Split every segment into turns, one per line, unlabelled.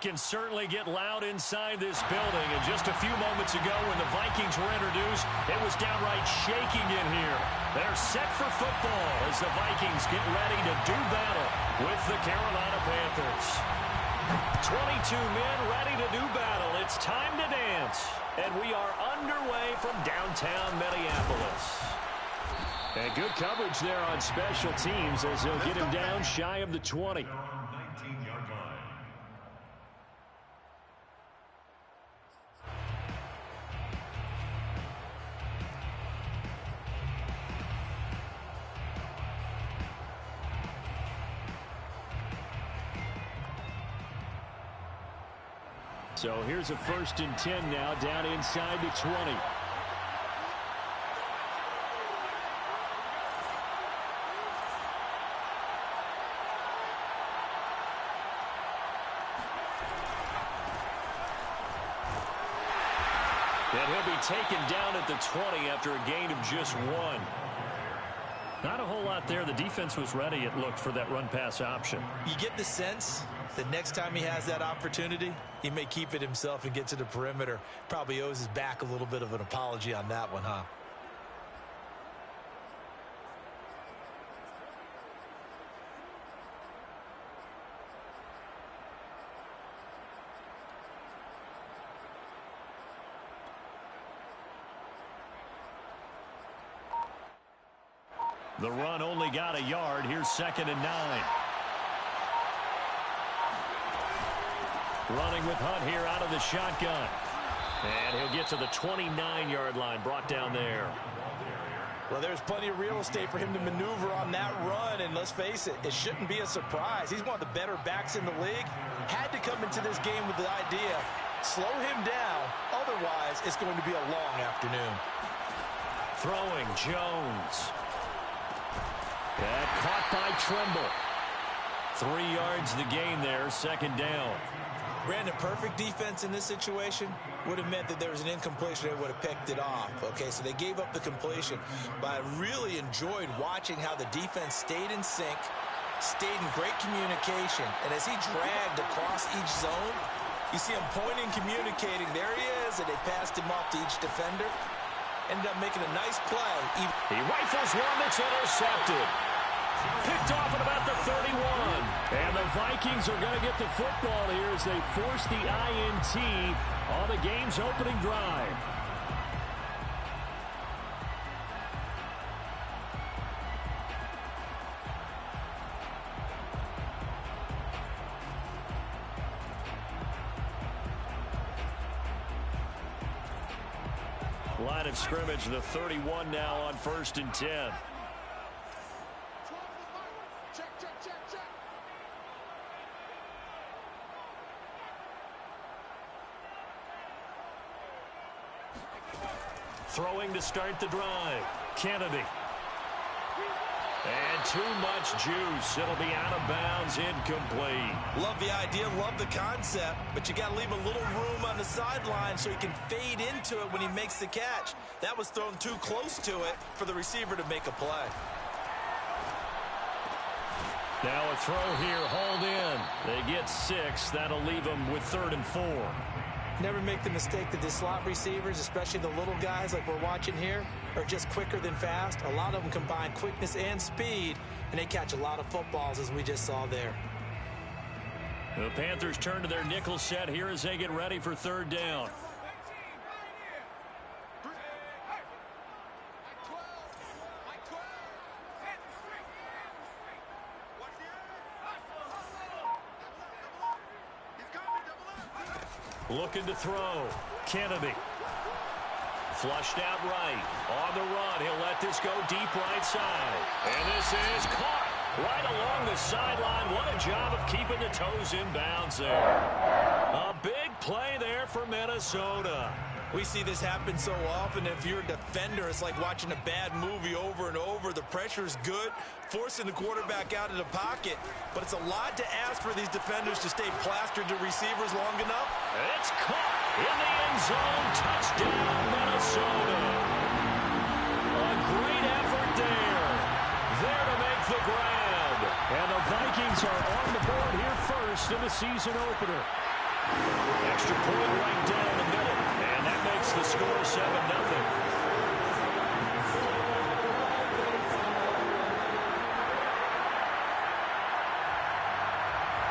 can certainly get loud inside this building. And just a few moments ago when the Vikings were introduced, it was downright shaking in here. They're set for football as the Vikings get ready to do battle with the Carolina Panthers. 22 men ready to do battle. It's time to dance. And we are underway from downtown Minneapolis. And good coverage there on special teams as they'll get him down shy of the 20. So here's a 1st and 10 now down inside the 20. And he'll be taken down at the 20 after a gain of just 1. Not a whole lot there. The defense was ready, it looked, for that run-pass option.
You get the sense that next time he has that opportunity, he may keep it himself and get to the perimeter. Probably owes his back a little bit of an apology on that one, huh?
The run only got a yard. Here's 2nd and 9. Running with Hunt here out of the shotgun. And he'll get to the 29-yard line, brought down there.
Well, there's plenty of real estate for him to maneuver on that run, and let's face it, it shouldn't be a surprise. He's one of the better backs in the league. Had to come into this game with the idea, slow him down, otherwise it's going to be a long afternoon.
Throwing, Jones. That caught by Trimble. 3 yards the gain there, 2nd down.
Brandon, perfect defense in this situation would have meant that there was an incompletion. They would have picked it off. Okay, so they gave up the completion. But I really enjoyed watching how the defense stayed in sync, stayed in great communication. And as he dragged across each zone, you see him pointing, communicating. There he is, and they passed him off to each defender. Ended up making a nice play.
He rifles one that's intercepted. Picked off at about the 31. And the Vikings are going to get the football here as they force the INT on the game's opening drive. Line of scrimmage, the 31 now on 1st and 10. Throwing to start the drive. Kennedy. And too much juice. It'll be out of bounds, incomplete.
Love the idea, love the concept, but you got to leave a little room on the sideline so he can fade into it when he makes the catch. That was thrown too close to it for the receiver to make a play.
Now a throw here, hauled in. They get 6. That'll leave them with 3rd and 4.
Never make the mistake that the slot receivers, especially the little guys like we're watching here, are just quicker than fast. A lot of them combine quickness and speed, and they catch a lot of footballs, as we just saw there.
The Panthers turn to their nickel set here as they get ready for 3rd down. Looking to throw. Kennedy. Flushed out right. On the run. He'll let this go deep right side. And this is caught right along the sideline. What a job of keeping the toes in bounds there. A big play there for Minnesota.
We see this happen so often. If you're a defender, it's like watching a bad movie over and over. The pressure's good, forcing the quarterback out of the pocket. But it's a lot to ask for these defenders to stay plastered to receivers long enough.
It's caught in the end zone. Touchdown, Minnesota. A great effort there. There to make the grab. And the Vikings are on the board here first in the season opener. Extra point right down the middle, and that makes the score 7-0.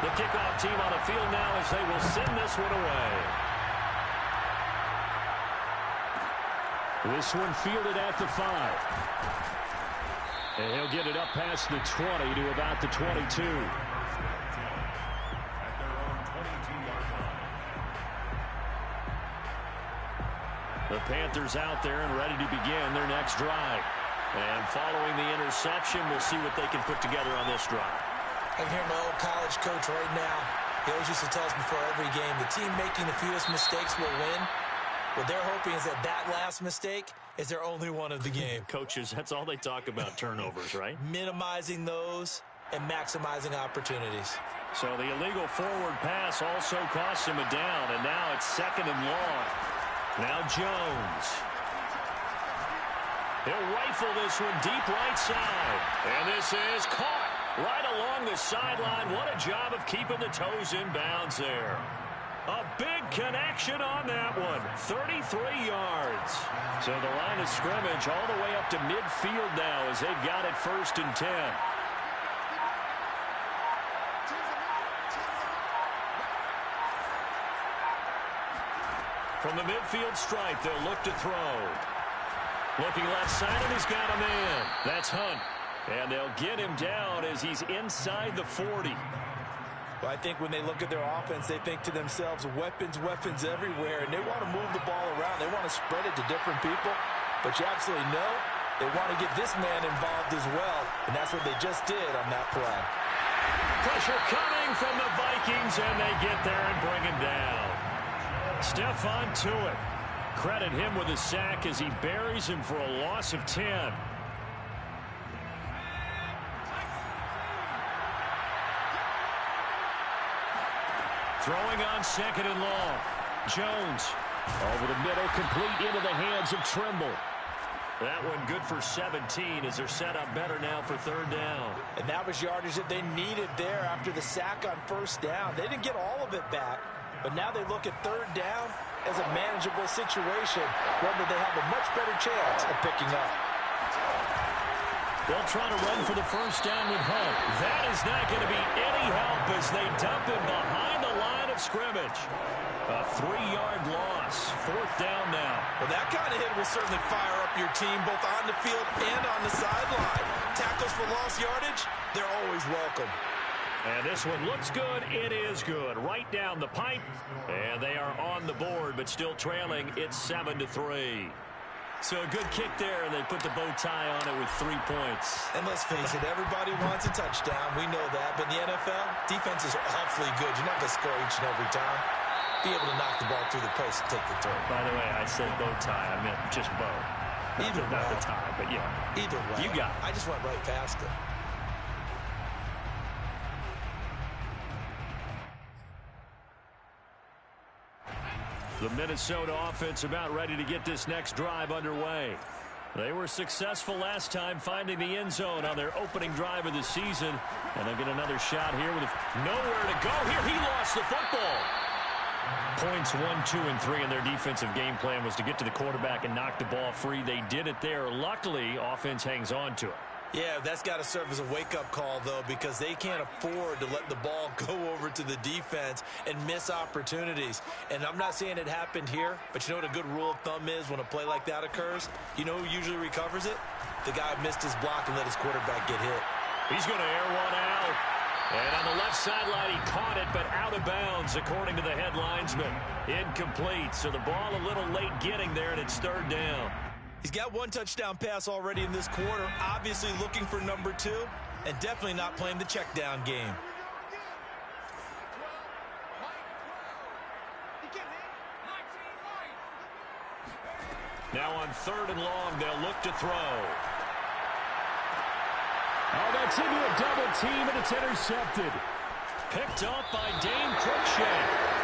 The kickoff team on the field now as they will send this one away. This one fielded at the 5. And he'll get it up past the 20 to about the 22. The Panthers out there and ready to begin their next drive. And following the interception, we'll see what they can put together on this drive.
I can hear my old college coach right now. He always used to tell us before every game, the team making the fewest mistakes will win. What they're hoping is that last mistake is their only one of the game.
Coaches, that's all they talk about, turnovers, right?
Minimizing those and maximizing opportunities.
So the illegal forward pass also costs him a down, and now it's 2nd and long. Now Jones. He'll rifle this one deep right side. And this is caught right along the sideline. What a job of keeping the toes in bounds there. A big connection on that one. 33 yards. So the line of scrimmage all the way up to midfield now as they've got it 1st and 10. From the midfield stripe, they'll look to throw. Looking left side, and he's got a man. That's Hunt. And they'll get him down as he's inside the 40.
Well, I think when they look at their offense, they think to themselves, weapons, weapons everywhere, and they want to move the ball around. They want to spread it to different people, but you absolutely know they want to get this man involved as well, and that's what they just did on that play.
Pressure coming from the Vikings, and they get there and bring him down. Stephon Tuitt. Credit him with a sack as he buries him for a loss of 10. Throwing on 2nd and long. Jones over the middle, complete into the hands of Trimble. That one good for 17 as they're set up better now for 3rd down.
And that was yardage that they needed there after the sack on 1st down. They didn't get all of it back, but now they look at 3rd down as a manageable situation, one that they have a much better chance of picking up.
They'll try to run for the 1st down with Hunt. That is not going to be any help as they dump him behind the line of scrimmage. A 3-yard loss. 4th down now.
Well, that kind of hit will certainly fire up your team both on the field and on the sideline. Tackles for lost yardage, they're always welcome.
And this one looks good. It is good. Right down the pipe. And they are on the board, but still trailing. It's 7-3. So a good kick there, and they put the bow tie on it with 3 points.
And let's face it, everybody wants a touchdown. We know that. But in the NFL, defenses are awfully good. You're not going to score each and every time. Be able to knock the ball through the post and take the turn.
By the way, I said bow tie. I meant just bow.
Either way.
Not the tie, but yeah.
Either way.
You got it.
I just went right past it.
The Minnesota offense about ready to get this next drive underway. They were successful last time finding the end zone on their opening drive of the season. And they'll get another shot here with nowhere to go. Here, he lost the football. Points 1, 2, and 3 in their defensive game plan was to get to the quarterback and knock the ball free. They did it there. Luckily, offense hangs on to it.
Yeah, that's got to serve as a wake-up call, though, because they can't afford to let the ball go over to the defense and miss opportunities. And I'm not saying it happened here, but you know what a good rule of thumb is when a play like that occurs? You know who usually recovers it? The guy who missed his block and let his quarterback get hit.
He's going to air one out. And on the left sideline, he caught it, but out of bounds, according to the head linesman. Incomplete, so the ball a little late getting there, and it's 3rd down.
He's got 1 touchdown pass already in this quarter, obviously looking for number 2, and definitely not playing the check down game.
Now on 3rd and long, they'll look to throw. Oh, that's into a double team, and it's intercepted. Picked up by Dane Cruikshank.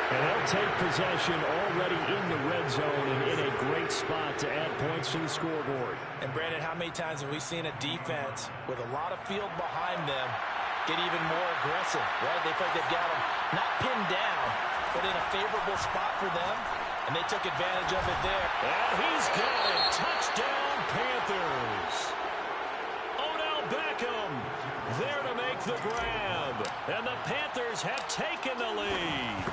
And they'll take possession already in the red zone and in a great spot to add points to the scoreboard.
And, Brandon, how many times have we seen a defense with a lot of field behind them get even more aggressive, right? They feel like they've got them not pinned down, but in a favorable spot for them, and they took advantage of it there.
And he's got it. Touchdown, Panthers. Odell Beckham there to make the grab. And the Panthers have taken the lead.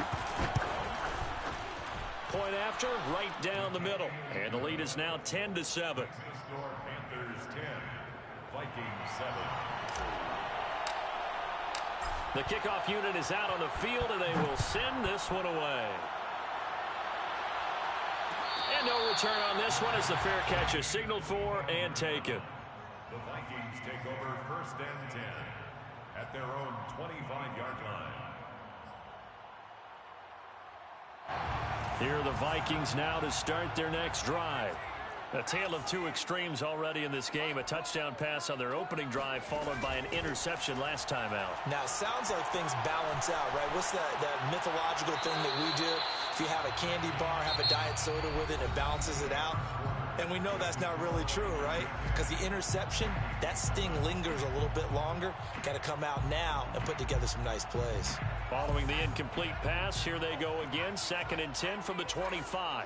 Point after, right down the middle. And the lead is now 10-7.
Panthers 10, Vikings 7.
The kickoff unit is out on the field, and they will send this one away. And no return on this one as the fair catch is signaled for and taken.
The Vikings take over 1st and 10 at their own 25-yard line.
Here are the Vikings now to start their next drive. A tale of two extremes already in this game. A touchdown pass on their opening drive followed by an interception last time out.
Now, it sounds like things balance out, right? What's that mythological thing that we do? If you have a candy bar, have a diet soda with it, it balances it out. And we know that's not really true, right? Because the interception, that sting lingers a little bit longer. Got to come out now and put together some nice plays.
Following the incomplete pass, here they go again. 2nd and 10 from the 25.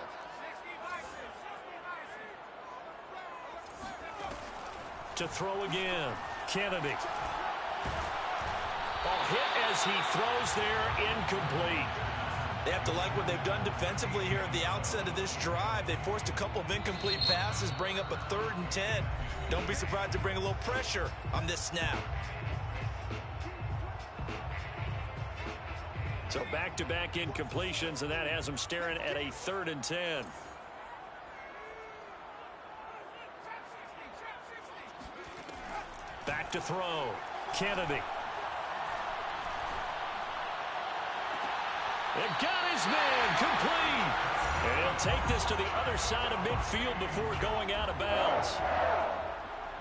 To throw again, Kennedy. Ball hit as he throws there, incomplete.
They have to like what they've done defensively here at the outset of this drive. They forced a couple of incomplete passes, bring up a 3rd and 10. Don't be surprised to bring a little pressure on this snap.
So back-to-back incompletions, and that has them staring at a 3rd and 10. Back to throw. Kennedy. It got his man complete. And he'll take this to the other side of midfield before going out of bounds.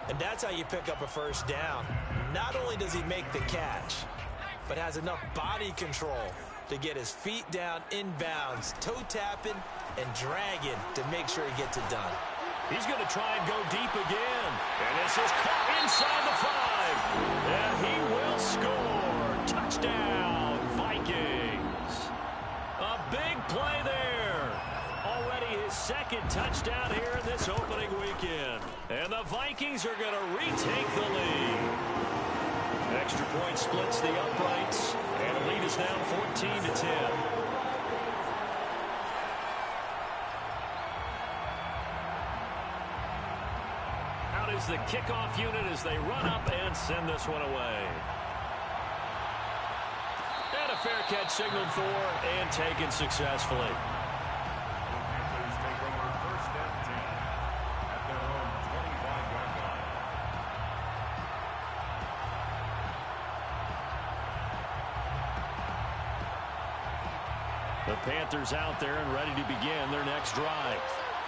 And that's how you pick up a 1st down. Not only does he make the catch, but has enough body control to get his feet down inbounds, toe tapping and dragging to make sure he gets it done.
He's going to try and go deep again. And this is caught inside the 5. And he will score. Touchdown, Vikings. A big play there. Already his 2nd touchdown here in this opening weekend. And the Vikings are going to retake the lead. Extra point splits the uprights. And the lead is now 14-10. Is the kickoff unit as they run up and send this one away. And a fair catch signaled for and taken successfully.
Panthers take over 1st and 10 at their own 25-yard line.
The Panthers out there and ready to begin their next drive.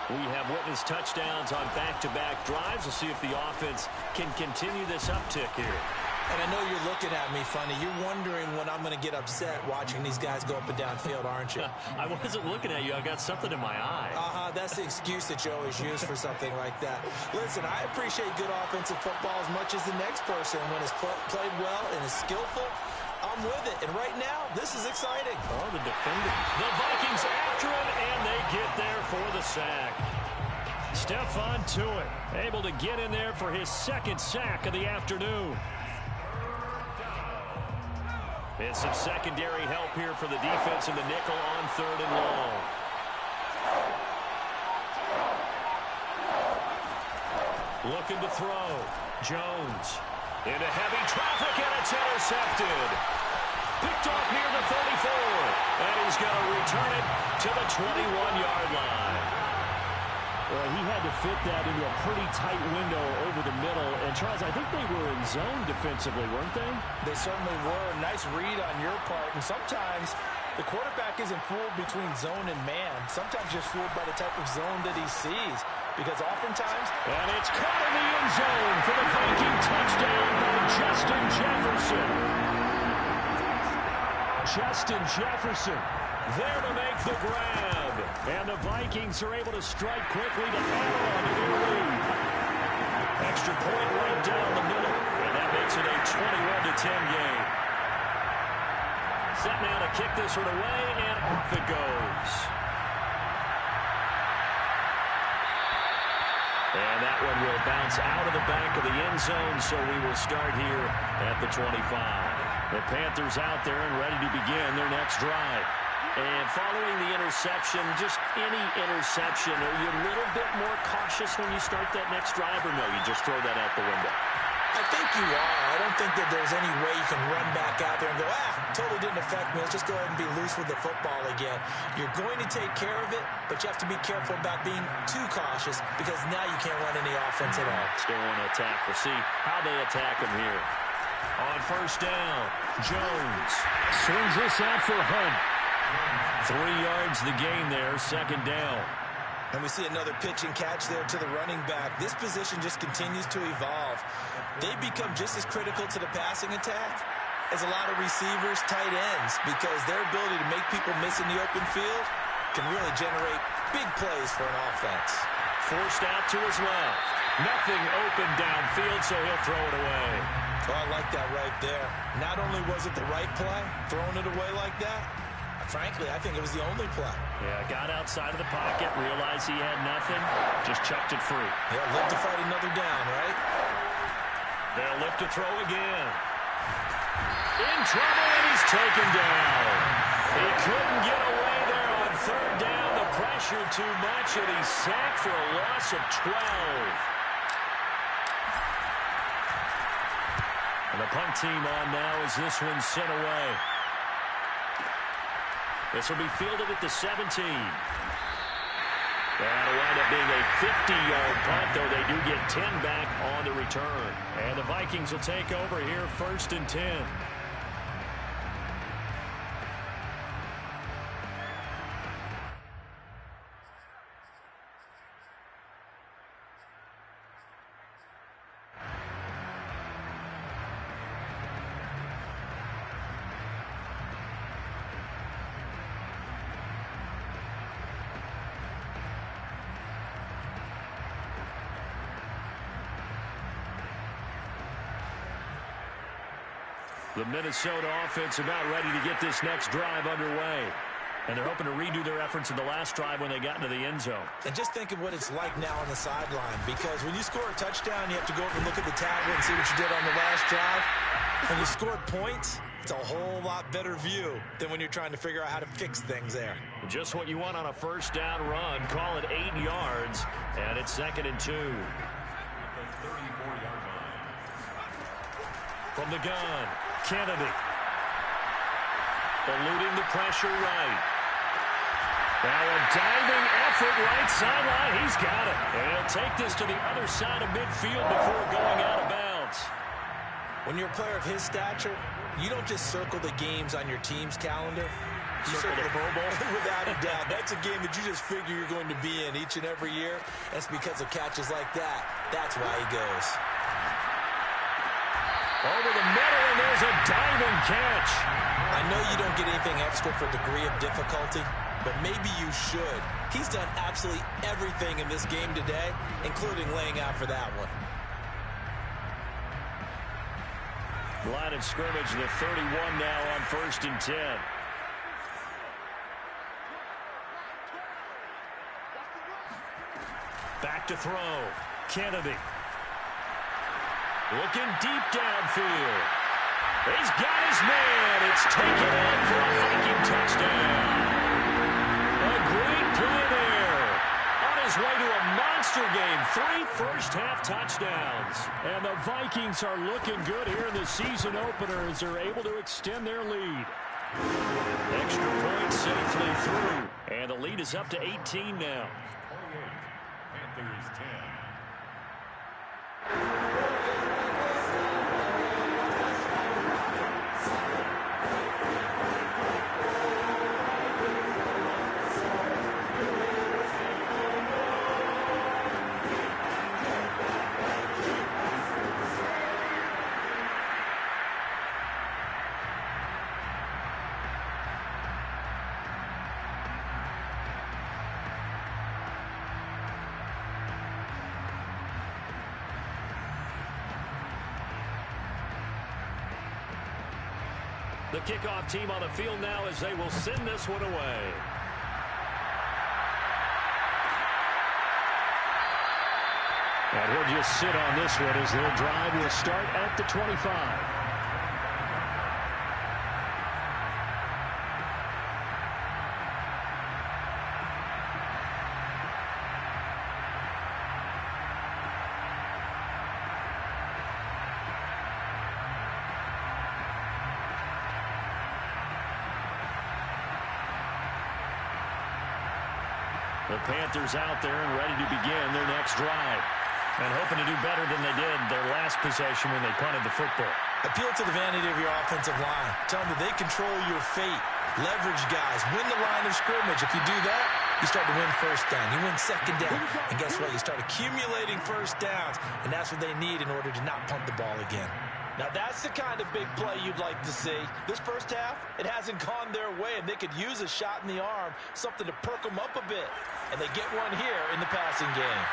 We have witnessed touchdowns on back-to-back drives. We'll see if the offense can continue this uptick here.
And I know you're looking at me funny. You're wondering when I'm going to get upset watching these guys go up and down field, aren't you?
I wasn't looking at you. I got something in my eye.
That's the excuse that you always use for something like that. Listen, I appreciate good offensive football as much as the next person. When it's played well and is skillful, I'm with it. And right now, this is exciting.
Oh, the defender. The Vikings after him, and they get there for the sack. Stephon Tuitt able to get in there for his 2nd sack of the afternoon. And some secondary help here for the defense in the nickel on 3rd and long. Looking to throw. Jones. Into heavy traffic, and it's intercepted. Picked off near the 34. And he's going to return it to the 21-yard line. Well, he had to fit that into a pretty tight window over the middle. And, Charles, I think they were in zone defensively, weren't they?
They certainly were. Nice read on your part. And sometimes the quarterback isn't fooled between zone and man. Sometimes just fooled by the type of zone that he sees. Because oftentimes...
And it's caught in the end zone for the Viking touchdown by Justin Jefferson. Justin Jefferson there to make the grab. And the Vikings are able to strike quickly to add on to their lead. Extra point right down the middle. And that makes it a 21-10 game. Set now to kick this one away, and off it goes. And that one will bounce out of the back of the end zone, so we will start here at the 25. The Panthers out there and ready to begin their next drive. And following the interception, just any interception, are you a little bit more cautious when you start that next drive, or no, you just throw that out the window?
I think you are. I don't think that there's any way you can run back out there and go, totally didn't affect me. Let's just go ahead and be loose with the football again. You're going to take care of it, but you have to be careful about being too cautious because now you can't run any offense at all.
Still want to attack. We'll see how they attack him here. On first down, Jones swings this out for Hunt. 3 yards the gain there, second down.
And we see another pitch and catch there to the running back. This position just continues to evolve. They become just as critical to the passing attack as a lot of receivers, tight ends, because their ability to make people miss in the open field can really generate big plays for an offense.
Forced out to his left. Nothing open downfield, so he'll throw it away.
Oh, I like that right there. Not only was it the right play, throwing it away like that, frankly, I think it was the only play.
Yeah, got outside of the pocket, realized he had nothing, just chucked it free.
Yeah, live to fight another down, right?
They'll lift to throw again. In trouble, and he's taken down. He couldn't get away there on third down. The pressure too much, and he's sacked for a loss of 12. And the punt team on now as this one's sent away. This will be fielded at the 17. That'll wind up being a 50-yard punt, though they do get 10 back on the return. And the Vikings will take over here, 1st and 10. The Minnesota offense about ready to get this next drive underway. And they're hoping to redo their efforts in the last drive when they got into the end zone.
And just think of what it's like now on the sideline, because when you score a touchdown, you have to go over and look at the tablet and see what you did on the last drive. When you score points, it's a whole lot better view than when you're trying to figure out how to fix things there.
Just what you want on a first down run. Call it 8 yards, and it's 2nd and 2. From the gun, Kennedy. Eluding the pressure right. Now a diving effort right sideline. He's got it. And he'll take this to the other side of midfield before going out of bounds.
When you're a player of his stature, you don't just circle the games on your team's calendar. You
circle the Pro Bowl?
Without a doubt. That's a game that you just figure you're going to be in each and every year. That's because of catches like that. That's why he goes.
Over the middle, and there's a diving catch.
I know you don't get anything extra for degree of difficulty, but maybe you should. He's done absolutely everything in this game today, including laying out for that one.
Line of scrimmage, the 31 now on 1st and 10. Back to throw. Kennedy. Looking deep downfield. He's got his man. It's taken in for a Viking touchdown. A great play there. On his way to a monster game. 3 first-half touchdowns. And the Vikings are looking good here in the season opener as they're able to extend their lead. Extra point safely through. And the lead is up to 18 now.
28. Panthers 10.
The kickoff team on the field now as they will send this one away. And he'll just sit on this one as their drive will start at the 25. The Panthers out there and ready to begin their next drive. And hoping to do better than they did their last possession when they punted the football.
Appeal to the vanity of your offensive line. Tell them that they control your fate. Leverage guys. Win the line of scrimmage. If you do that, you start to win first down. You win second down. And guess what? You start accumulating first downs. And that's what they need in order to not punt the ball again. Now, that's the kind of big play you'd like to see. This first half, it hasn't gone their way, and they could use a shot in the arm, something to perk them up a bit. And they get one here in the passing game.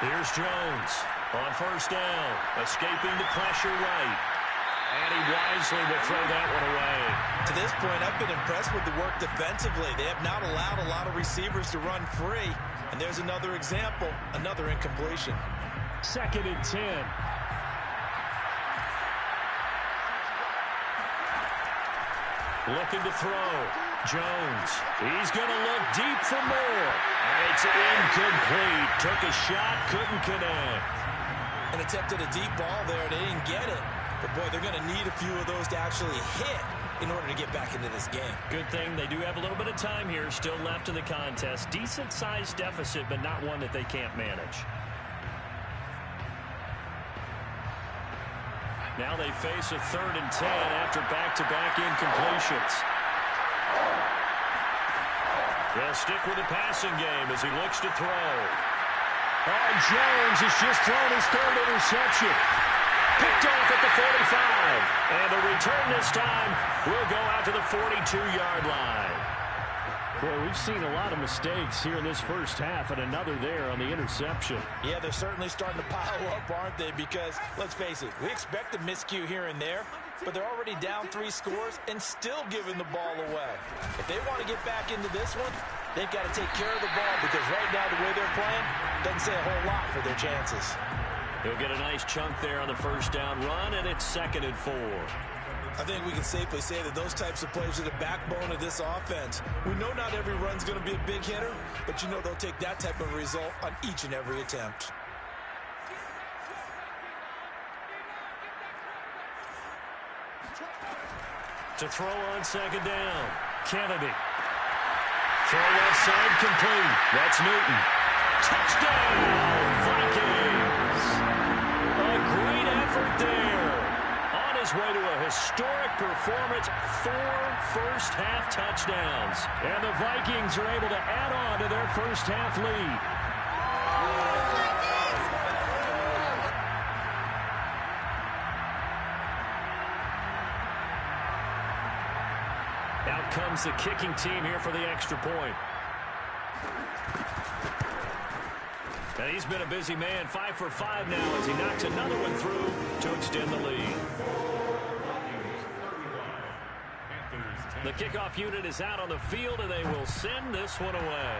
Here's Jones on first down, escaping the pressure right. And he wisely will throw that one away.
To this point, I've been impressed with the work defensively. They have not allowed a lot of receivers to run free. And there's another example, another incompletion.
2nd and 10. Looking to throw. Jones. He's going to look deep for more. And it's incomplete. Took a shot, couldn't connect.
And attempted a deep ball there. They didn't get it. But, boy, they're going to need a few of those to actually hit in order to get back into this game.
Good thing they do have a little bit of time here still left in the contest. Decent-sized deficit, but not one that they can't manage. Now they face a 3rd and 10 after back-to-back incompletions. They'll stick with the passing game as he looks to throw. Oh, Jones has just thrown his 3rd interception. Picked off at the 45. And the return this time will go out to the 42-yard line. Boy, we've seen a lot of mistakes here in this first half, and another there on the interception.
Yeah, they're certainly starting to pile up, aren't they? Because, let's face it, we expect a miscue here and there, but they're already down 3 scores and still giving the ball away. If they want to get back into this one, they've got to take care of the ball because right now the way they're playing doesn't say a whole lot for their chances.
He'll get a nice chunk there on the first down run, and it's 2nd and 4.
I think we can safely say that those types of plays are the backbone of this offense. We know not every run's going to be a big hitter, but you know they'll take that type of result on each and every attempt.
To throw on 2nd down, Kennedy. Throw left side complete. That's Newton. Touchdown, Vikings! A great effort there. On his way to a historic performance, 4 first-half touchdowns. And the Vikings are able to add on to their first-half lead. Out comes the kicking team here for the extra point. And he's been a busy man, 5 for 5 now as he knocks another one through to extend the lead. The kickoff unit is out on the field, and they will send this one away.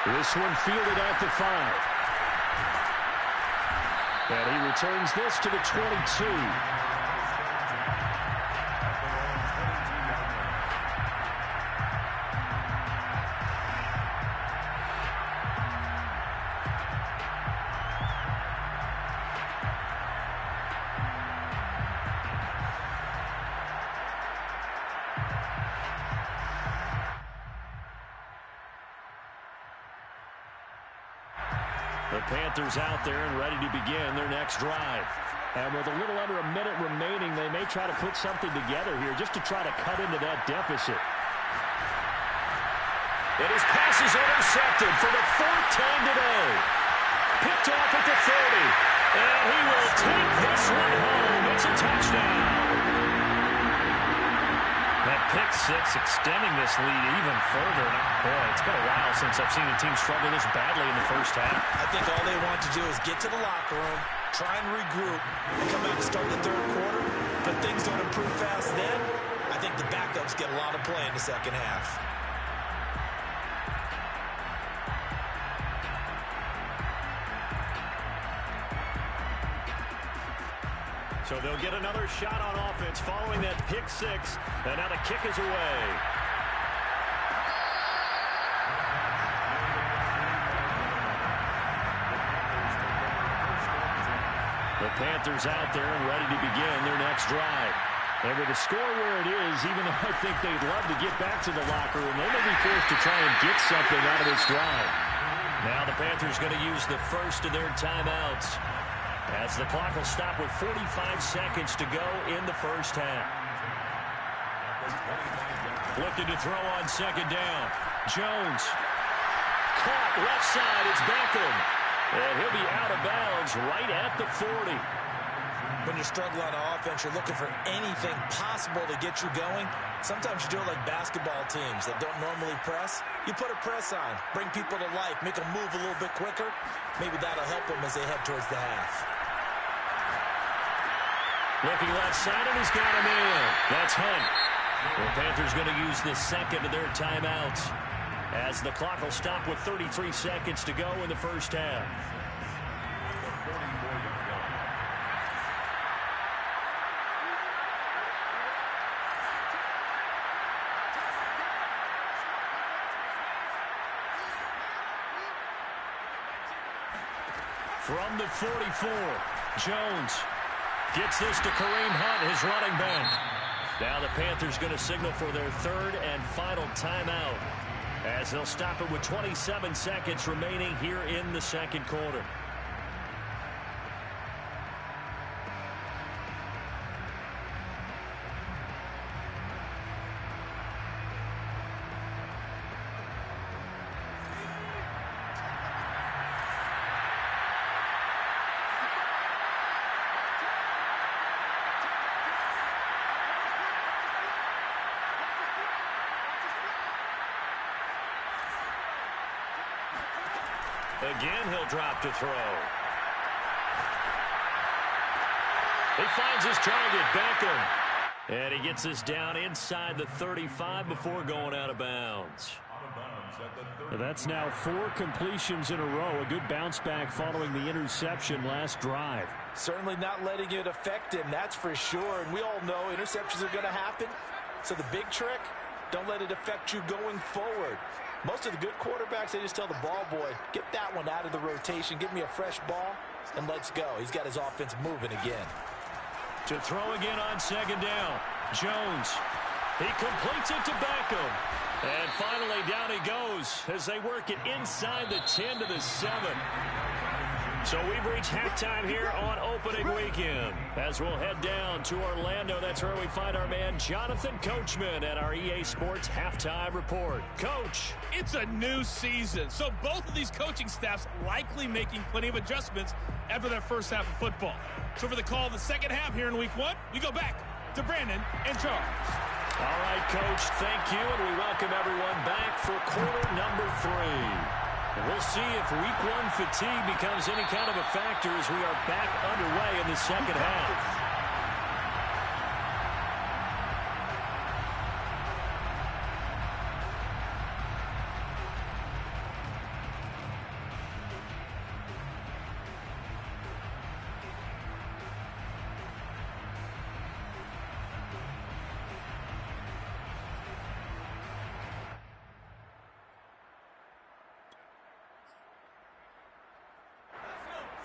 This one fielded at the 5. And he returns this to the 22. The Panthers out there and ready to begin their next drive. And with a little under a minute remaining, they may try to put something together here just to try to cut into that deficit. And his pass is intercepted for the 4th time today. Picked off at the 30. And he will take this one home. It's a touchdown. That pick six extending this lead even further. Boy, it's been a while since I've seen a team struggle this badly in the first half.
I think all they want to do is get to the locker room, try and regroup, and come out and start the third quarter, but things don't improve fast then, I think the backups get a lot of play in the second half.
So they'll get another shot on offense following that pick six, and now the kick is away. The Panthers out there and ready to begin their next drive. And with the score where it is, even though I think they'd love to get back to the locker room, they may be forced to try and get something out of this drive. Now the Panthers going to use the first of their timeouts, as the clock will stop with 45 seconds to go in the first half. Looking to throw on second down. Jones. Caught left side. It's Beckham. And he'll be out of bounds right at the 40.
When you're struggling on offense, you're looking for anything possible to get you going. Sometimes you do it like basketball teams that don't normally press. You put a press on, bring people to life, make them move a little bit quicker. Maybe that'll help them as they head towards the half.
Looking left side, and he's got him in. That's Hunt. The Panthers going to use the second of their timeouts, as the clock will stop with 33 seconds to go in the first half. From the 44, Jones gets this to Kareem Hunt, his running back. Now the Panthers going to signal for their third and final timeout, as they'll stop it with 27 seconds remaining here in the second quarter. Again, he'll drop to throw. He finds his target, Beckham. And he gets this down inside the 35 before going out of bounds. That's now 4 completions in a row. A good bounce back following the interception last drive.
Certainly not letting it affect him, that's for sure. And we all know interceptions are going to happen. So the big trick, don't let it affect you going forward. Most of the good quarterbacks, they just tell the ball boy, get that one out of the rotation, give me a fresh ball, and let's go. He's got his offense moving again.
To throw again on second down. Jones. He completes it to Beckham. And finally down he goes as they work it inside the 10 to the 7. So we've reached halftime here on opening weekend. As we'll head down to Orlando, that's where we find our man Jonathan Coachman at our EA Sports Halftime Report. Coach.
It's a new season, so both of these coaching staffs likely making plenty of adjustments after their first half of football. So for the call of the second half here in week 1, we go back to Brandon and Charles.
All right, Coach, thank you, and we welcome everyone back for quarter number 3. We'll see if week 1 fatigue becomes any kind of a factor as we are back underway in the second half.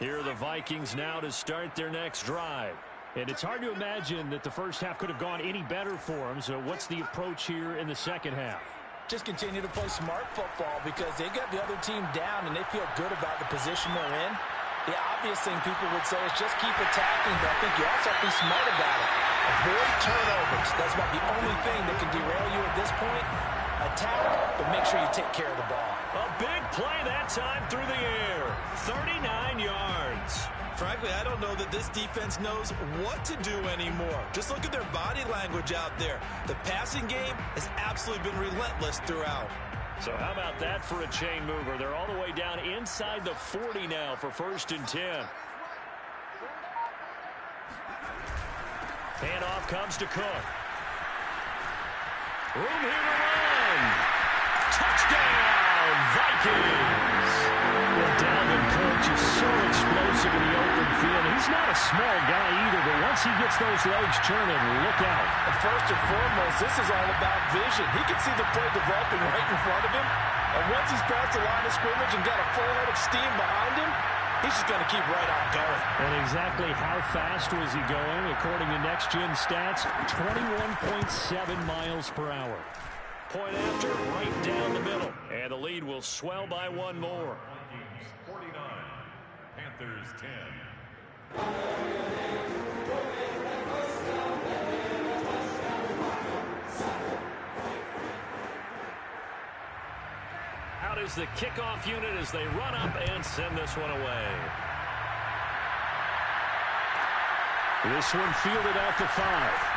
Here are the Vikings now to start their next drive. And it's hard to imagine that the first half could have gone any better for them. So what's the approach here in the second half?
Just continue to play smart football because they got the other team down and they feel good about the position they're in. The obvious thing people would say is just keep attacking, but I think you also have to be smart about it. Avoid turnovers. That's about the only thing that can derail you at this point. Attack, but make sure you take care of the ball.
A big play that time through the air. 39 yards.
Frankly, I don't know that this defense knows what to do anymore. Just look at their body language out there. The passing game has absolutely been relentless throughout.
So how about that for a chain mover? They're all the way down inside the 40 now for 1st and 10. Handoff comes to Cook. Room here to run. Touchdown, Vikings. Well, Dalvin Cook just so explosive in the open field. He's not a small guy either, but once he gets those legs churning, look out.
And first and foremost, this is all about vision. He can see the play developing right in front of him. And once he's past the line of scrimmage and got a full head of steam behind him, he's just going to keep right on going.
And exactly how fast was he going? According to Next Gen Stats, 21.7 miles per hour. Point after, right down the middle. And the lead will swell by one more.
Vikings 49, Panthers 10.
Out is the kickoff unit as they run up and send this one away. This one fielded out to 5.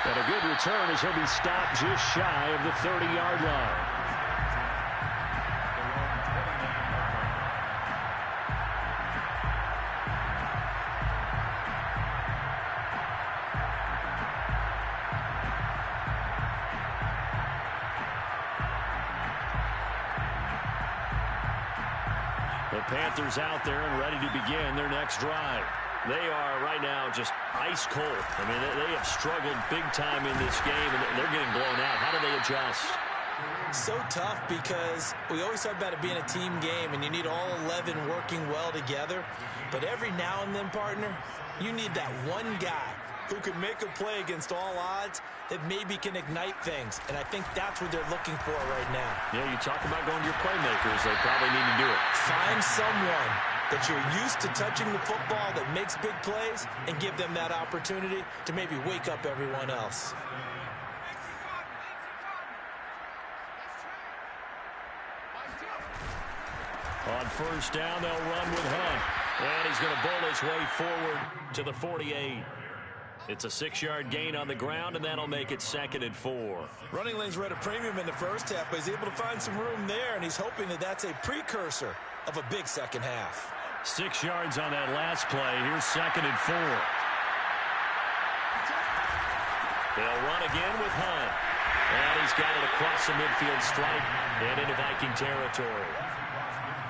And a good return as he'll be stopped just shy of the 30-yard line. The Panthers out there and ready to begin their next drive. They are right now just ice cold. I mean, they have struggled big time in this game, and they're getting blown out. How do they adjust?
So tough because we always talk about it being a team game, and you need all 11 working well together. But every now and then, partner, you need that one guy who can make a play against all odds that maybe can ignite things. And I think that's what they're looking for right now.
Yeah, you talk about going to your playmakers. They probably need to do it.
Find someone that you're used to touching the football that makes big plays and give them that opportunity to maybe wake up everyone else.
On first down, they'll run with Hunt. And he's going to bowl his way forward to the 48. It's a 6-yard gain on the ground, and that'll make it 2nd and 4.
Running lanes were at a premium in the first half, but he's able to find some room there, and he's hoping that that's a precursor of a big second half.
6 yards on that last play. Here's 2nd and 4. They'll run again with Hunt. And he's got it across the midfield stripe and into Viking territory.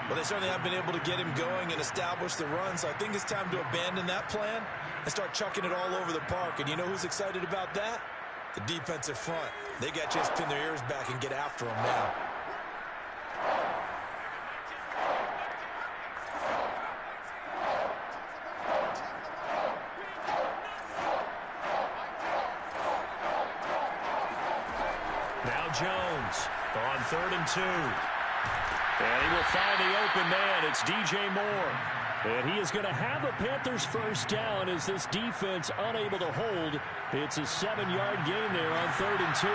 Well, they certainly have been able to get him going and establish the run, so I think it's time to abandon that plan and start chucking it all over the park. And you know who's excited about that? The defensive front. They got to just pin their ears back and get after him now.
Now Jones on 3rd and 2. And he will find the open man. It's DJ Moore. And he is going to have a Panthers first down as this defense unable to hold. It's a 7-yard gain there on 3rd and 2.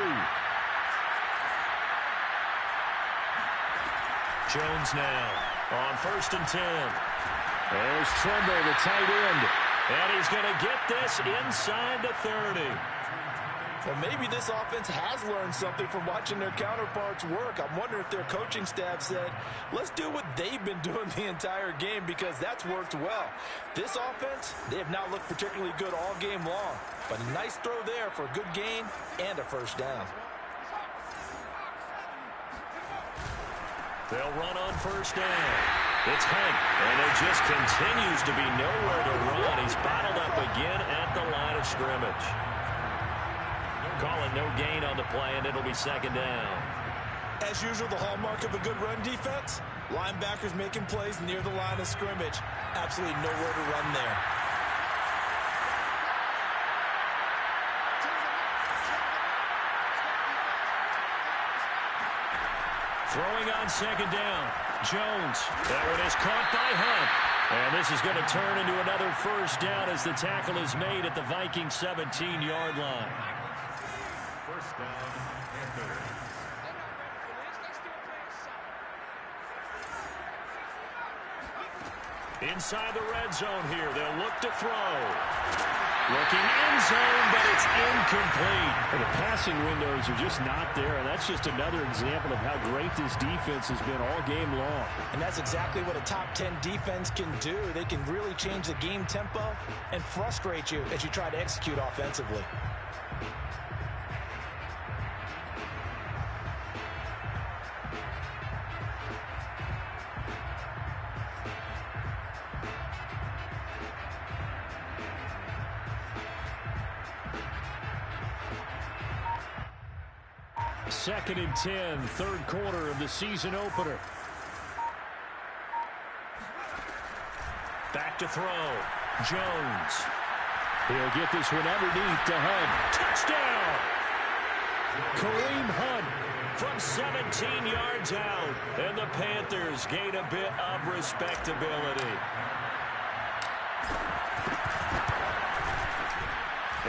Jones now on 1st and 10. There's Trimble, the tight end. And he's going to get this inside the 30.
Well, maybe this offense has learned something from watching their counterparts work. I'm wondering if their coaching staff said, let's do what they've been doing the entire game because that's worked well. This offense, they have not looked particularly good all game long. But a nice throw there for a good gain and a first down.
They'll run on first down. It's Hunt, and there just continues to be nowhere to run. He's bottled up again at the line of scrimmage. Calling no gain on the play, and it'll be 2nd down.
As usual, the hallmark of a good run defense, linebackers making plays near the line of scrimmage. Absolutely nowhere to run there.
Throwing on 2nd down. Jones. That one is caught by Hunt. And this is going to turn into another first down as the tackle is made at the Viking 17-yard line.
First down, Panthers.
Inside the red zone here. They'll look to throw. Looking end zone, but it's incomplete.
And the passing windows are just not there, and that's just another example of how great this defense has been all game long.
And that's exactly what a top 10 defense can do. They can really change the game tempo and frustrate you as you try to execute offensively.
Second and 10, third quarter of the season opener. Back to throw. Jones. He'll get this one underneath to Hunt. Touchdown! Kareem Hunt from 17 yards out. And the Panthers gain a bit of respectability.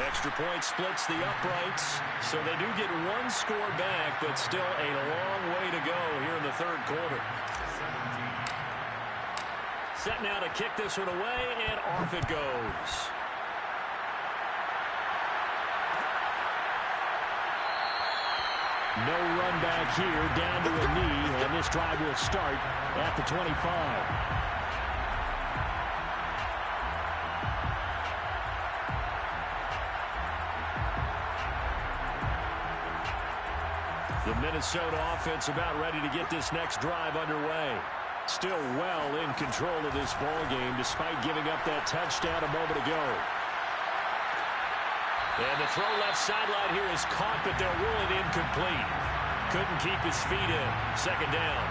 Extra point splits the uprights, so they do get one score back, but still a long way to go here in the third quarter. Set now to kick this one away, and off it goes. No run back here, down to a knee, and this drive will start at the 25. The Minnesota offense about ready to get this next drive underway. Still well in control of this ball game despite giving up that touchdown a moment ago. And the throw left sideline here is caught, but they'll rule it incomplete. Couldn't keep his feet in. Second down.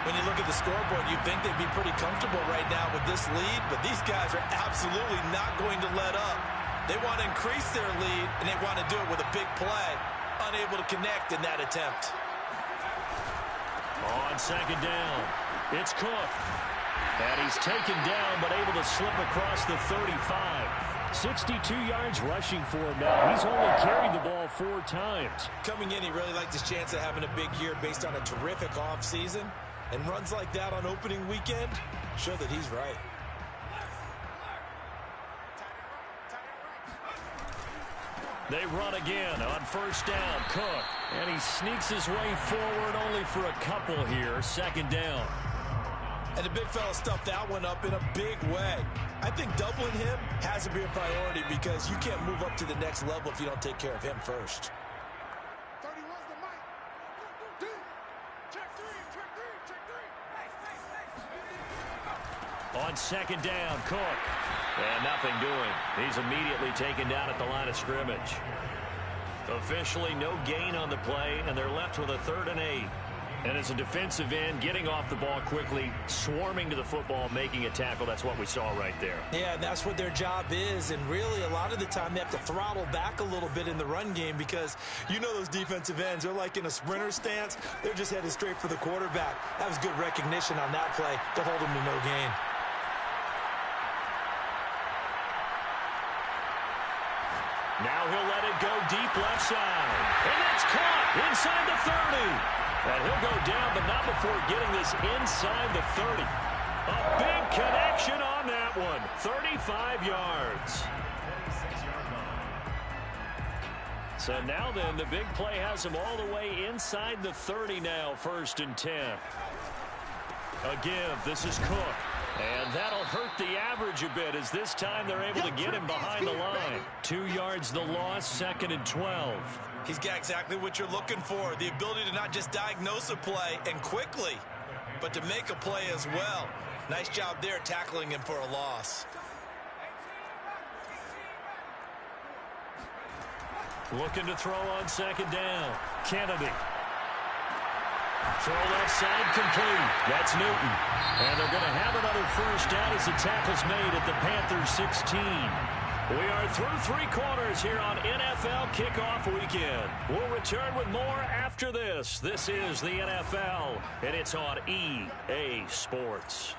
When you look at the scoreboard, you'd think they'd be pretty comfortable right now with this lead, but these guys are absolutely not going to let up. They want to increase their lead, and they want to do it with a big play. Unable to connect in that attempt.
On second down, it's Cook. And he's taken down, but able to slip across the 35. 62 yards rushing for him now. He's only carried the ball 4 times.
Coming in, he really liked his chance of having a big year based on a terrific offseason. And runs like that on opening weekend show that he's right.
They run again on first down. Cook. And he sneaks his way forward only for a couple here. Second down.
And the big fella stuffed that one up in a big way. I think doubling him has to be a priority because you can't move up to the next level if you don't take care of him first.
31's the mic. Check three.
On second down, Cook. And nothing doing. He's immediately taken down at the line of scrimmage. Officially no gain on the play, and they're left with a 3rd and 8. And as a defensive end, getting off the ball quickly, swarming to the football, making a tackle, that's what we saw right there.
Yeah, and that's what their job is. And really, a lot of the time, they have to throttle back a little bit in the run game because you know those defensive ends, they're like in a sprinter stance. They're just headed straight for the quarterback. That was good recognition on that play to hold them to no gain.
Now he'll let it go deep left side. And that's caught inside the 30. And he'll go down, but not before getting this inside the 30. A big connection on that one. 35 yards. So now then, the big play has him all the way inside the 30 now, 1st and 10. A give. This is Cook. And that'll hurt the average a bit as this time they're able to get him behind the line. 2 yards the loss, 2nd and 12.
He's got exactly what you're looking for, the ability to not just diagnose a play and quickly, but to make a play as well. Nice job there tackling him for a loss.
Looking to throw on second down. Kennedy. Throw left side complete. That's Newton. And they're going to have another first down as the tackle's made at the Panthers 16. We are through 3 quarters here on NFL Kickoff Weekend. We'll return with more after this. This is the NFL, and it's on EA Sports.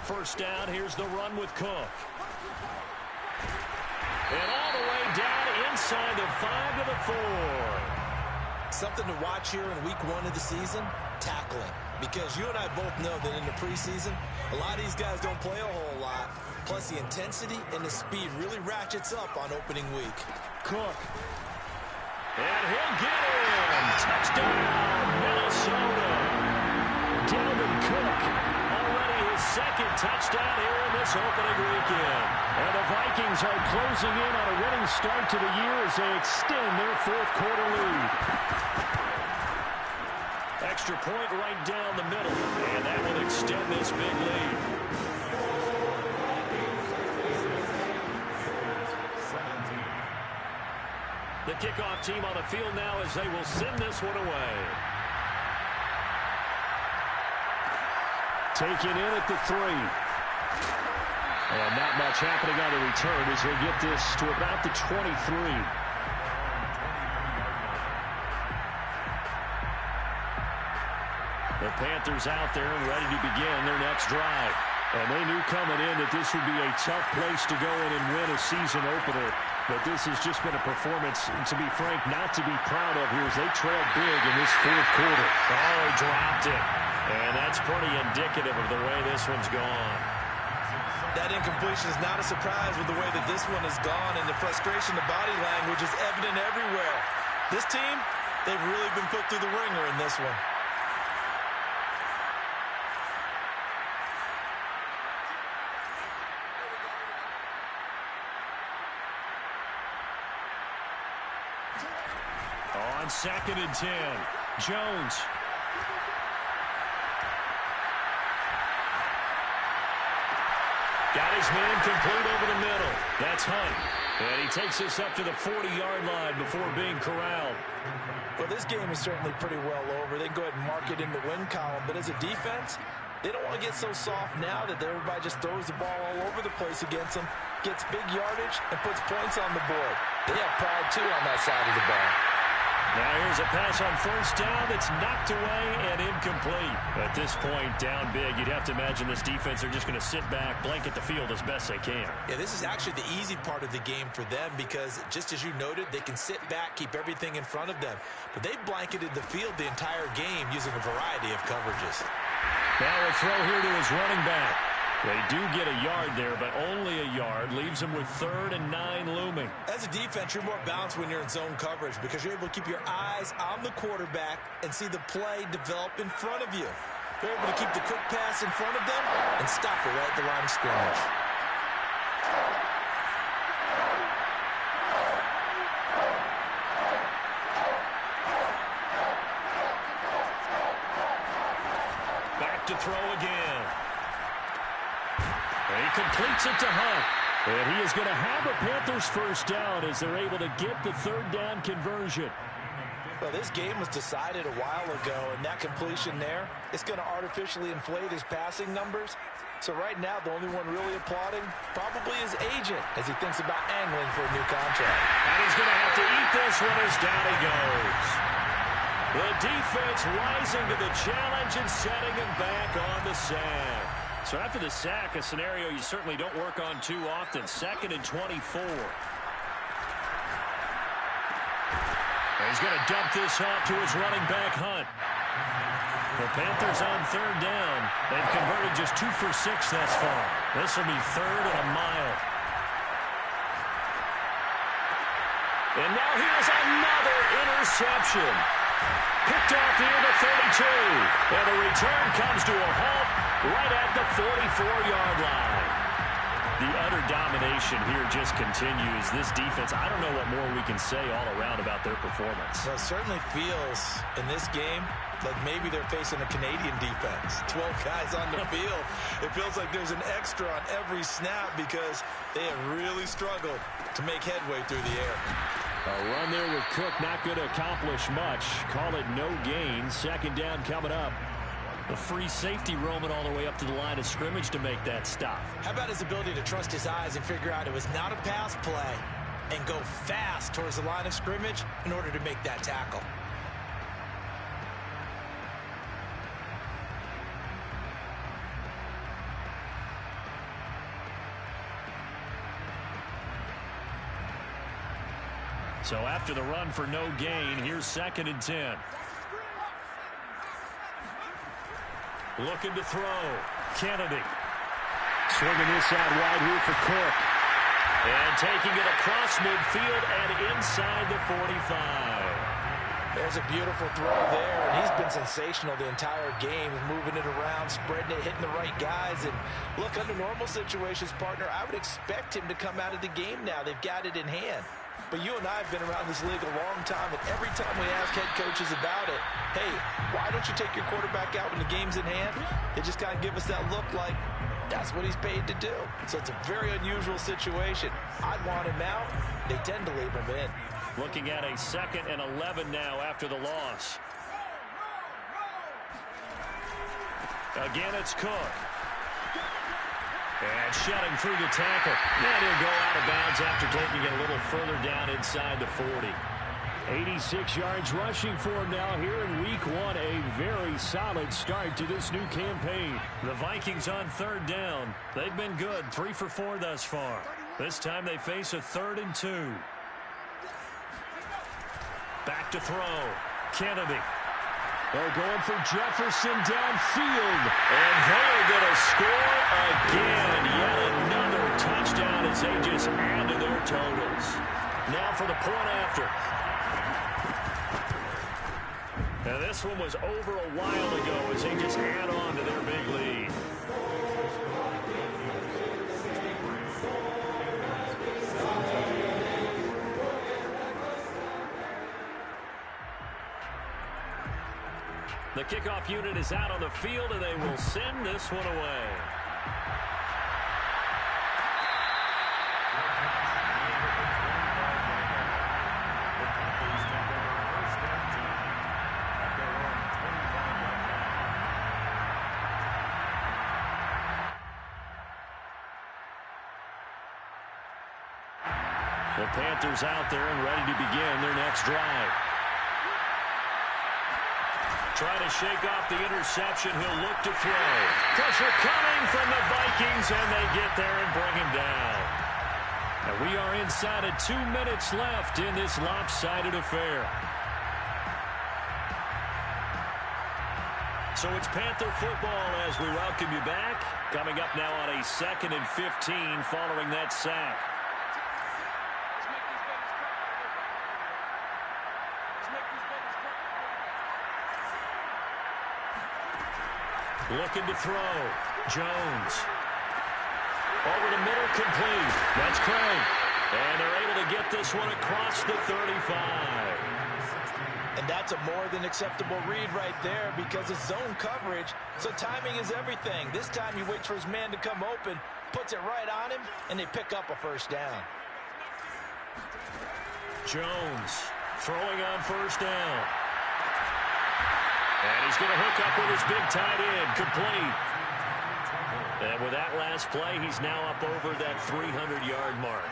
First down, here's the run with Cook. And all the way down inside the 5 to the 4.
Something to watch here in week 1 of the season, tackling. Because you and I both know that in the preseason, a lot of these guys don't play a whole lot. Plus, the intensity and the speed really ratchets up on opening week.
Cook. And he'll get in. Touchdown, Minnesota. Dalvin Cook, already his second touchdown here in this opening weekend. And the Vikings are closing in on a winning start to the year as they extend their fourth quarter lead. Extra point right down the middle, and that will extend this big lead. The kickoff team on the field now as they will send this one away. Taken in at the 3. And not much happening on the return as they get this to about the 23. The Panthers out there and ready to begin their next drive. And they knew coming in that this would be a tough place to go in and win a season opener. But this has just been a performance, to be frank, not to be proud of here as they trailed big in this fourth quarter. Oh, he dropped it. And that's pretty indicative of the way this one's gone.
That incompletion is not a surprise with the way that this one has gone, and the frustration, the body language is evident everywhere. This team, they've really been put through the ringer in this one.
On 2nd and 10, Jones. Got his man complete over the middle. That's Hunt. And he takes us up to the 40-yard line before being corralled.
Well, this game is certainly pretty well over. They can go ahead and mark it in the win column. But as a defense, they don't want to get so soft now that everybody just throws the ball all over the place against them, gets big yardage, and puts points on the board. They have pride, too, on that side of the ball.
Now here's a pass on first down that's knocked away and incomplete. At this point, down big, you'd have to imagine this defense are just going to sit back, blanket the field as best they can.
Yeah, this is actually the easy part of the game for them because, just as you noted, they can sit back, keep everything in front of them. But they've blanketed the field the entire game using a variety of coverages.
Now a throw here to his running back. They do get a yard there, but only a yard. Leaves them with 3rd and 9 looming.
As a defense, you're more balanced when you're in zone coverage because you're able to keep your eyes on the quarterback and see the play develop in front of you. They're able to keep the quick pass in front of them and stop it right at the line of scrimmage.
Back to throw again. And he completes it to Hunt. And he is going to have a Panthers first down as they're able to get the 3rd down conversion.
Well, this game was decided a while ago, and that completion there, it's going to artificially inflate his passing numbers. So right now, the only one really applauding probably his agent as he thinks about angling for a new contract.
And he's going to have to eat this one as down he goes. The defense rising to the challenge and setting him back on the sack. So after the sack, a scenario you certainly don't work on too often. 2nd and 24. And he's going to dump this off to his running back, Hunt. The Panthers on 3rd down. They've converted just 2 for 6 thus far. This will be 3rd and a mile. And now here's another interception. Picked off near the 32. And the return comes to a halt right at the 44-yard line. The utter domination here just continues. This defense, I don't know what more we can say all around about their performance.
Well, it certainly feels in this game like maybe they're facing a Canadian defense. 12 guys on the field. It feels like there's an extra on every snap because they have really struggled to make headway through the air.
A run there with Cook, not going to accomplish much. Call it no gain. 2nd down coming up.
The free safety roaming all the way up to the line of scrimmage to make that stop.
How about his ability to trust his eyes and figure out it was not a pass play and go fast towards the line of scrimmage in order to make that tackle?
So after the run for no gain, here's 2nd and 10. Looking to throw. Kennedy.
Swinging this out wide here for Cook.
And taking it across midfield and inside the 45.
There's a beautiful throw there, and he's been sensational the entire game, moving it around, spreading it, hitting the right guys. And look, under normal situations, partner, I would expect him to come out of the game now. They've got it in hand. But you and I have been around this league a long time, and every time we ask head coaches about it, hey, why don't you take your quarterback out when the game's in hand? They just kind of give us that look like that's what he's paid to do. So it's a very unusual situation. I'd want him out. They tend to leave him in.
Looking at a 2nd and 11 now after the loss. Again, it's Cook. And shedding through the tackle. And he'll go out of bounds after taking it a little further down inside the 40.
86 yards rushing for him now here in week 1. A very solid start to this new campaign.
The Vikings on 3rd down. They've been good, 3 for 4 thus far. This time they face a 3rd and 2. Back to throw. Kennedy.
They're going for Jefferson downfield.
And they're going to score again. Yet another touchdown as they just add to their totals. Now for the point after. Now this one was over a while ago as they just add on to their big lead. The kickoff unit is out on the field, and they will send this one away. The Panthers out there and ready to begin their next drive. Trying to shake off the interception. He'll look to throw. Pressure coming from the Vikings, and they get there and bring him down. And we are inside of 2 minutes left in this lopsided affair. So it's Panther football as we welcome you back. Coming up now on a 2nd and 15 following that sack. Looking to throw. Jones. Over the middle, complete. That's Craig. And they're able to get this one across the 35.
And that's a more than acceptable read right there because it's zone coverage, so timing is everything. This time he waits for his man to come open, puts it right on him, and they pick up a 1st down.
Jones throwing on 1st down. And he's going to hook up with his big tight end, complete. And with that last play, he's now up over that 300-yard mark.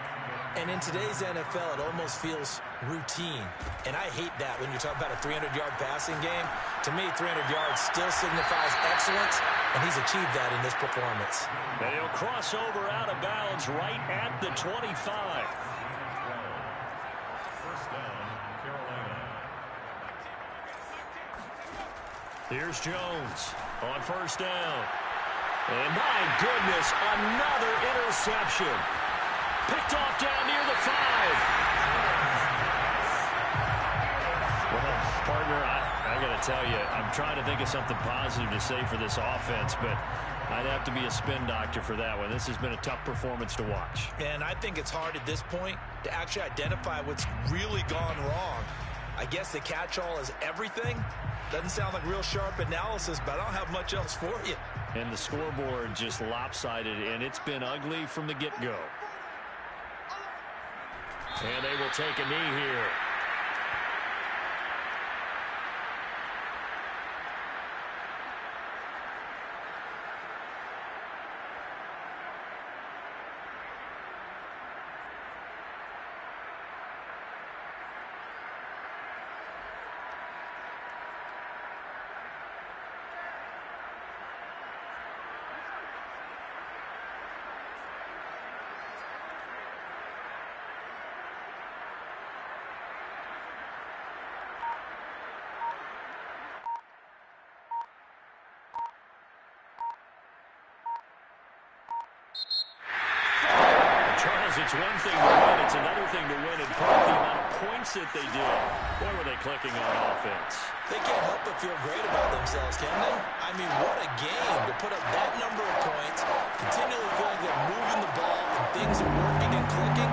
And in today's NFL, it almost feels routine. And I hate that when you talk about a 300-yard passing game. To me, 300 yards still signifies excellence, and he's achieved that in this performance.
And he'll cross over out of bounds right at the 25. Here's Jones on 1st down. And my goodness, another interception. Picked off down near the 5. Well, partner, I got to tell you, I'm trying to think of something positive to say for this offense, but I'd have to be a spin doctor for that one. This has been a tough performance to watch.
And I think it's hard at this point to actually identify what's really gone wrong. I guess the catch-all is everything. Doesn't sound like real sharp analysis, but I don't have much else for you.
And the scoreboard just lopsided, and it's been ugly from the get-go. And they will take a knee here. It's one thing to win. It's another thing to win and put up the amount of points that they did. Boy, were they clicking on offense.
They can't help but feel great about themselves, can they? I mean, what a game to put up that number of points, continually feeling they're moving the ball and things are working and clicking.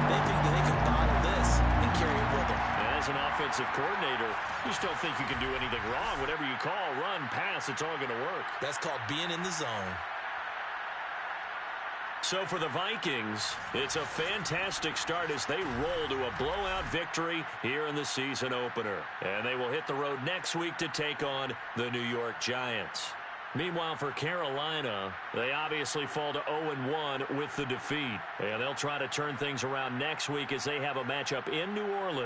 They think that they can bottle this and carry it with them.
As an offensive coordinator, you just don't think you can do anything wrong. Whatever you call, run, pass, it's all going to work.
That's called being in the zone.
So for the Vikings, it's a fantastic start as they roll to a blowout victory here in the season opener. And they will hit the road next week to take on the New York Giants. Meanwhile, for Carolina, they obviously fall to 0-1 with the defeat. And they'll try to turn things around next week as they have a matchup in New Orleans